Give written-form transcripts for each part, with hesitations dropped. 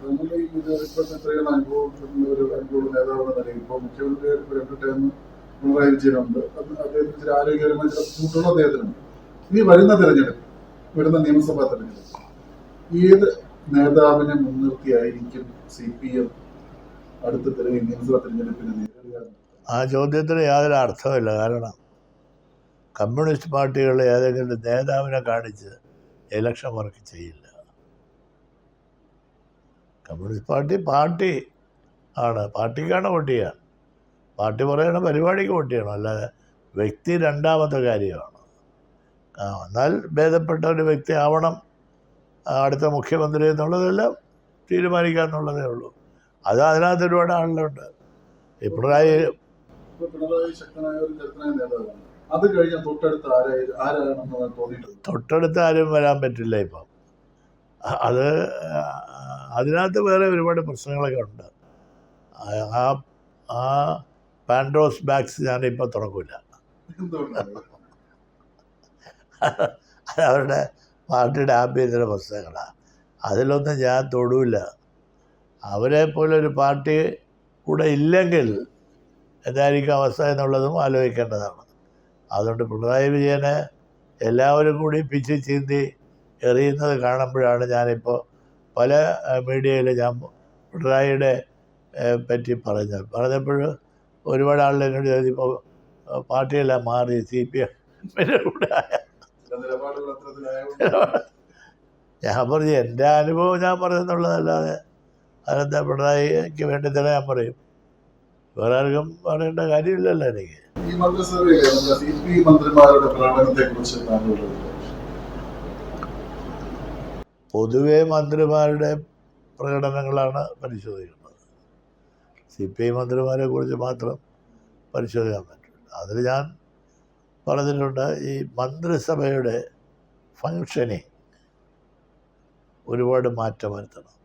നമ്മൾ ഈ ഇപ്പോഴത്തെ ഇത്രയും അനുഭവപ്പെടുന്ന ഒരു അനുഭവ നേതാവെന്ന നിലയിൽ ഇപ്പോൾ മുഖ്യമന്ത്രിയായിട്ട് 2 ടേം പിണറായി വിജയനുണ്ട്. അദ്ദേഹത്തിന് ചില ആരോഗ്യപരമായ ചില ബുദ്ധിമുട്ടുള്ള അദ്ദേഹത്തിനുണ്ട്. ഇനി വരുന്ന തെരഞ്ഞെടുപ്പ്, വരുന്ന നിയമസഭാ തെരഞ്ഞെടുപ്പ് ഏത് നേതാവിനെ മുൻനിർത്തിയായിരിക്കും CPM അടുത്ത നിയമസഭാ തെരഞ്ഞെടുപ്പിനെ നേരിടുക? ആ ചോദ്യത്തിന് യാതൊരു അർത്ഥമില്ല. കാരണം കമ്മ്യൂണിസ്റ്റ് പാർട്ടികൾ ഏതെങ്കിലും നേതാവിനെ കാണിച്ച് ഇലക്ഷൻ വർക്ക് ചെയ്യില്ല. കമ്മ്യൂണിസ്റ്റ് പാർട്ടി ആണ്, പാർട്ടിക്കാണ് വോട്ട് ചെയ്യുക. പാർട്ടി പറയുന്ന പരിപാടിക്ക് വോട്ട് ചെയ്യണം, അല്ലാതെ വ്യക്തി രണ്ടാമത്തെ കാര്യമാണ്. എന്നാൽ ഭേദപ്പെട്ട ഒരു വ്യക്തി ആവണം അടുത്ത മുഖ്യമന്ത്രി എന്നുള്ളതെല്ലാം തീരുമാനിക്കാന്നുള്ളതേ ഉള്ളൂ. അതിനകത്ത് ഒരുപാട് ആളുകളുണ്ട്. പിണറായി ശക്തനായ ഒരു നേതാവാണ്. അത് കഴിഞ്ഞാൽ ആരാണെന്ന് തോന്നിയിട്ടുണ്ട്? തൊട്ടടുത്ത് ആരും വരാൻ പറ്റില്ല ഇപ്പം. അതിനകത്ത് വേറെ ഒരുപാട് പ്രശ്നങ്ങളൊക്കെ ഉണ്ട്. ആ പാൻഡോസ് ബാഗ്സ് ഞാനിപ്പോൾ തുറക്കില്ല. അവരുടെ പാർട്ടിയുടെ ആഭ്യന്തര പ്രശ്നങ്ങളാണ്. അതിലൊന്നും ഞാൻ തൊടില്ല. അവരെ പോലെ ഒരു പാർട്ടി കൂടെ ഇല്ലെങ്കിൽ എന്തായിരിക്കും അവസ്ഥ എന്നുള്ളതും ആലോചിക്കേണ്ടതാണ്. അതുകൊണ്ട് പിണറായി വിജയനെ എല്ലാവരും കൂടി പിച്ച് ചീന്തി എറിയുന്നത് കാണുമ്പോഴാണ് ഞാനിപ്പോൾ പല മീഡിയയിൽ ഞാൻ പിണറായിയുടെ പറ്റി പറഞ്ഞപ്പോൾ ഒരുപാട് ആളുകൾ എന്നോട് ചോദിച്ചപ്പോൾ പാർട്ടിയെല്ലാം മാറി CPM കൂടെ ഞാൻ പറഞ്ഞു എൻ്റെ അനുഭവം ഞാൻ പറയുന്നുള്ളതല്ലാതെ അതെന്താ പിണറായിക്ക് വേണ്ടി തന്നെ ഞാൻ പറയും. വേറെ ആർക്കും പറയേണ്ട കാര്യമില്ലല്ലോ എനിക്ക്. പൊതുവെ മന്ത്രിമാരുടെ പ്രകടനങ്ങളാണ് പരിശോധിക്കുന്നത്. CPI മന്ത്രിമാരെ കുറിച്ച് മാത്രം പരിശോധിക്കാൻ പറ്റില്ല. അതിൽ ഞാൻ പറഞ്ഞിട്ടുണ്ട്, ഈ മന്ത്രിസഭയുടെ ഫങ്ഷനിങ് ഒരുപാട് മാറ്റം വരുത്തണം.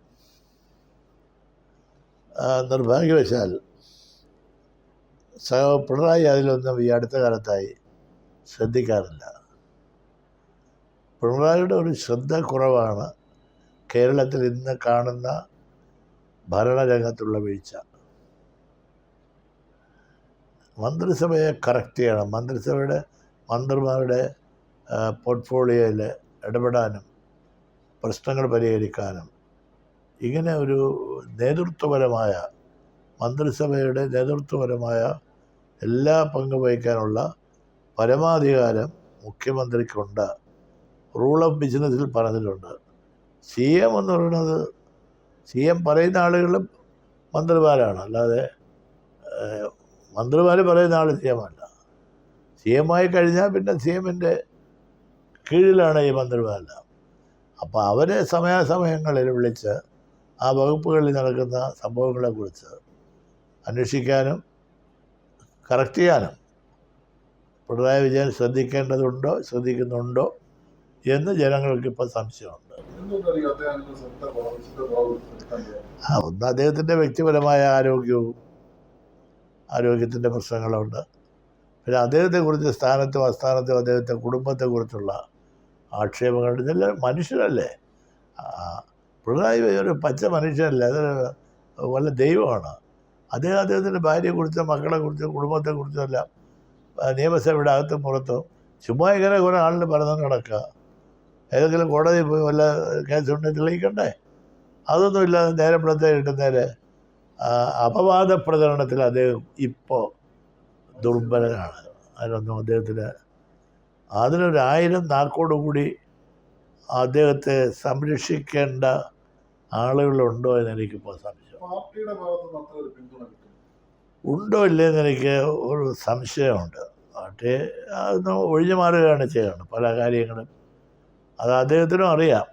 നിർഭാഗ്യവശാൽ പിണറായി അതിലൊന്നും ഈ അടുത്ത കാലത്തായി ശ്രദ്ധിക്കാറില്ല. പിണറായിയുടെ ഒരു ശ്രദ്ധ കുറവാണ് കേരളത്തിൽ ഇന്ന് കാണുന്ന ഭരണരംഗത്തുള്ള വീഴ്ച. മന്ത്രിസഭയെ കറക്റ്റ് ചെയ്യണം. മന്ത്രിമാരുടെ പോർട്ട്ഫോളിയോയിൽ ഇടപെടാനും പ്രശ്നങ്ങൾ പരിഹരിക്കാനും ഇങ്ങനെ ഒരു മന്ത്രിസഭയുടെ നേതൃത്വപരമായ എല്ലാ പങ്കുവഹിക്കാനുള്ള പരമാധികാരം മുഖ്യമന്ത്രിക്കുണ്ട്. റൂൾ ഓഫ് ബിസിനസ്സിൽ പറഞ്ഞിട്ടുണ്ട്. CM എന്ന് പറയുന്നത് CM പറയുന്ന ആളുകളും മന്ത്രിമാരാണ്, അല്ലാതെ മന്ത്രിമാർ പറയുന്ന ആൾ CM അല്ല. CM ആയി കഴിഞ്ഞാൽ പിന്നെ CMൻ്റെ കീഴിലാണ് ഈ മന്ത്രിമാരെല്ലാം. അപ്പോൾ അവരെ സമയാസമയങ്ങളിൽ വിളിച്ച് ആ വകുപ്പുകളിൽ നടക്കുന്ന സംഭവങ്ങളെക്കുറിച്ച് അന്വേഷിക്കാനും കറക്റ്റ് ചെയ്യാനും പിണറായി വിജയൻ ശ്രദ്ധിക്കുന്നുണ്ടോ എന്ന് ജനങ്ങൾക്കിപ്പോൾ സംശയമുണ്ട്. ഒന്ന് അദ്ദേഹത്തിൻ്റെ വ്യക്തിപരമായ ആരോഗ്യത്തിൻ്റെ പ്രശ്നങ്ങളുണ്ട്. പിന്നെ അദ്ദേഹത്തെക്കുറിച്ച് സ്ഥാനത്തും അസ്ഥാനത്തും അദ്ദേഹത്തെ കുടുംബത്തെക്കുറിച്ചുള്ള ആക്ഷേപങ്ങൾ. ഇതെല്ലാം മനുഷ്യരല്ലേ. പിണറായി ഒരു പച്ച മനുഷ്യനല്ലേ, അത് വല്ല ദൈവമാണ്. അദ്ദേഹത്തിൻ്റെ ഭാര്യയെക്കുറിച്ചും മക്കളെക്കുറിച്ചും കുടുംബത്തെക്കുറിച്ചും എല്ലാം നിയമസഭയുടെ അകത്തും പുറത്തും ചുമ്മാ ഇങ്ങനെ കുറേ ആളിന് പറഞ്ഞു നടക്കുക. ഏതെങ്കിലും കോടതിയിൽ പോയി വല്ല കേസുണ്ടെങ്കിൽ തെളിയിക്കണ്ടേ? അതൊന്നും ഇല്ലാതെ നേരത്തെ കിട്ടുന്നേരെ അപവാദ പ്രചരണത്തിൽ അദ്ദേഹം ഇപ്പോൾ ദുർബലനാണ്. അതിനൊന്നും അതിനൊരു 1000 നാക്കോടുകൂടി അദ്ദേഹത്തെ സംരക്ഷിക്കേണ്ട ആളുകളുണ്ടോ എന്ന് എനിക്കിപ്പോൾ സംശയം. ഉണ്ടോ ഇല്ലെന്ന് എനിക്ക് ഒരു സംശയമുണ്ട്. പാർട്ടി അതൊന്നും ഒഴിഞ്ഞു മാറുകയാണ് ചെയ്യുന്നത് പല കാര്യങ്ങളും. അത് അദ്ദേഹത്തിനും അറിയാം.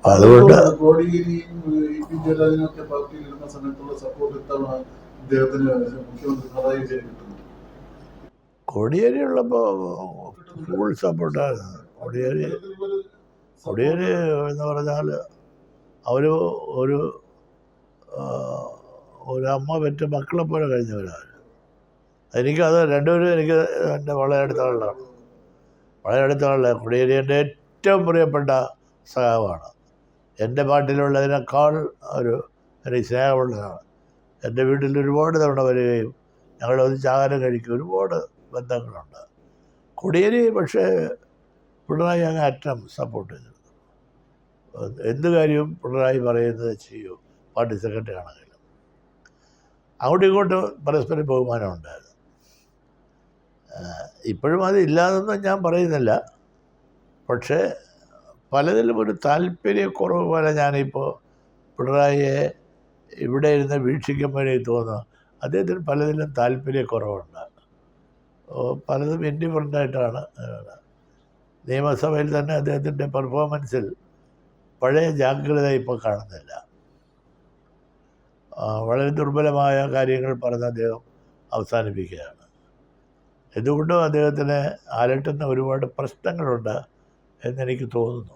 അതുകൊണ്ട് കോടിയേരി ഉള്ളപ്പോൾ ഫുൾ സപ്പോർട്ടാണ്. കോടിയേരി എന്ന് പറഞ്ഞാൽ അവർ ഒരു അമ്മ പെറ്റ മക്കളെ പോലെ കഴിഞ്ഞവരാണ്. എനിക്കത് രണ്ടുപേരും എൻ്റെ വളരെ അടുത്ത ആളാണ്. കോടിയേരി എൻ്റെ ഏറ്റവും പ്രിയപ്പെട്ട സഖാവാണ്. എൻ്റെ പാട്ടിലുള്ളതിനേക്കാൾ എനിക്ക് സ്നേഹമുള്ളതാണ്. എൻ്റെ വീട്ടിൽ ഒരുപാട് തവണ വരികയും ഞങ്ങളൊന്നിച്ച് ആഹാരം കഴിക്കും. ഒരുപാട് ബന്ധങ്ങളുണ്ട്. കോടിയേരി പക്ഷേ പിണറായി അങ്ങ് അറ്റം സപ്പോർട്ട് ചെയ്തു. എന്ത് കാര്യവും പിണറായി പറയുന്നത് ചെയ്യും. പാർട്ടി സെക്രട്ടറി ആണെങ്കിലും അങ്ങോട്ടും ഇങ്ങോട്ടും പരസ്പരം ബഹുമാനം ഉണ്ടായിരുന്നു. ഇപ്പോഴും അത് ഇല്ലാതൊന്നും ഞാൻ പറയുന്നില്ല. പക്ഷേ പലതിലും ഒരു താല്പര്യക്കുറവ് പോലെ ഞാനിപ്പോൾ പിണറായിയെ ഇവിടെ ഇരുന്ന് വീക്ഷിക്കുമ്പോൾ എനിക്ക് തോന്നുന്നു അദ്ദേഹത്തിന് പലതിലും താല്പര്യക്കുറവുണ്ട്. പലതും ഇൻഡിഫറൻ്റായിട്ടാണ്. നിയമസഭയിൽ തന്നെ അദ്ദേഹത്തിൻ്റെ പെർഫോമൻസിൽ പഴയ ജാഗ്രത ഇപ്പോൾ കാണുന്നില്ല. വളരെ ദുർബലമായ കാര്യങ്ങൾ പറഞ്ഞ് അദ്ദേഹം അവസാനിപ്പിക്കുകയാണ്. എന്തുകൊണ്ടും അദ്ദേഹത്തിന് അലട്ടുന്ന ഒരുപാട് പ്രശ്നങ്ങളുണ്ട് എന്നെനിക്ക് തോന്നുന്നു.